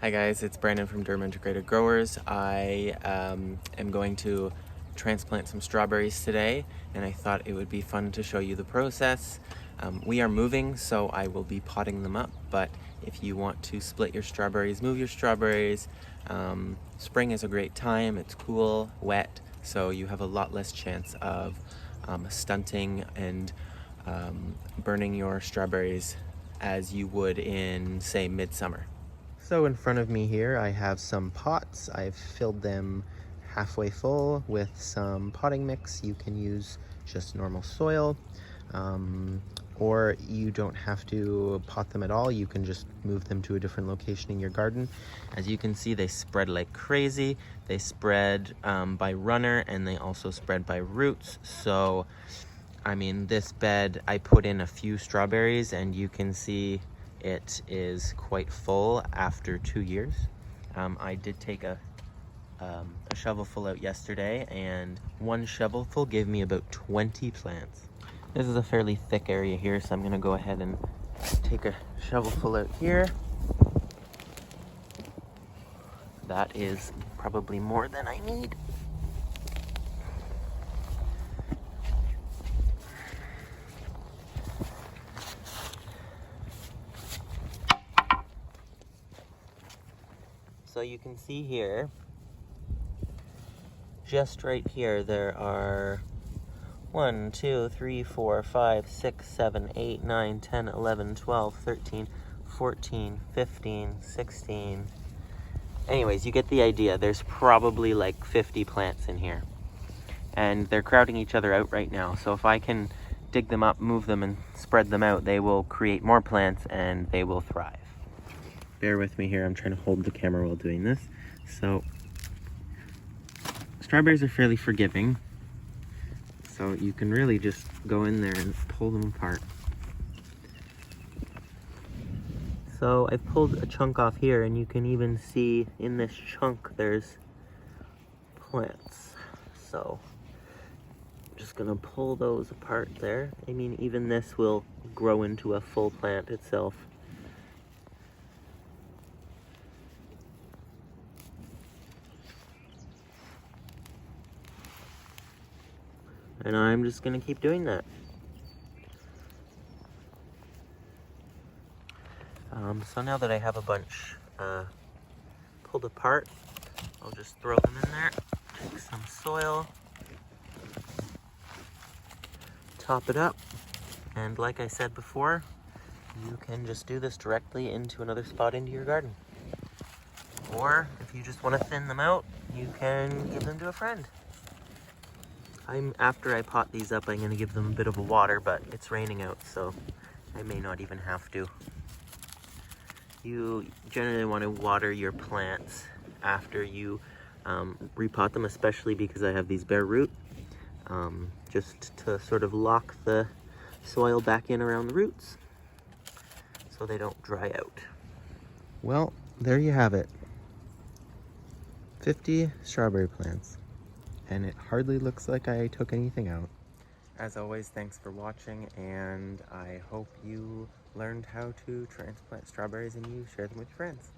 Hi guys, it's Brandon from Durham Integrated Growers. I am going to transplant some strawberries today, and I thought it would be fun to show you the process. We are moving, so I will be potting them up, but if you want to split your strawberries, move your strawberries, spring is a great time. It's cool, wet, so you have a lot less chance of stunting and burning your strawberries as you would in, say, midsummer. So in front of me here I have some pots. I've filled them halfway full with some potting mix. You can use just normal soil, or you don't have to pot them at all. You can just move them to a different location in your garden. As you can see, they spread like crazy. They spread by runner, and they also spread by roots. So I mean, this bed, I put in a few strawberries, and you can see it is quite full after 2 years. I did take a shovelful out yesterday, and one shovelful gave me about 20 plants. This is a fairly thick area here, so I'm gonna go ahead and take a shovelful out here. That is probably more than I need. So you can see here, just right here, there are 1, 2, 3, 4, 5, 6, 7, 8, 9, 10, 11, 12, 13, 14, 15, 16. Anyways, you get the idea. There's probably like 50 plants in here. And they're crowding each other out right now. So if I can dig them up, move them, and spread them out, they will create more plants and they will thrive. Bear with me here, I'm trying to hold the camera while doing this. So, strawberries are fairly forgiving, so you can really just go in there and pull them apart. So I've pulled a chunk off here, and you can even see in this chunk there's plants. So I'm just gonna pull those apart there. I mean, even this will grow into a full plant itself. And I'm just gonna keep doing that. So now that I have a bunch pulled apart, I'll just throw them in there, take some soil, top it up, and like I said before, you can just do this directly into another spot into your garden. Or if you just want to thin them out, you can give them to a friend. After I pot these up, I'm going to give them a bit of a water, but it's raining out, so I may not even have to. You generally want to water your plants after you repot them, especially because I have these bare root, just to sort of lock the soil back in around the roots so they don't dry out. Well, there you have it. 50 strawberry plants, and it hardly looks like I took anything out. As always, thanks for watching, and I hope you learned how to transplant strawberries and you share them with your friends.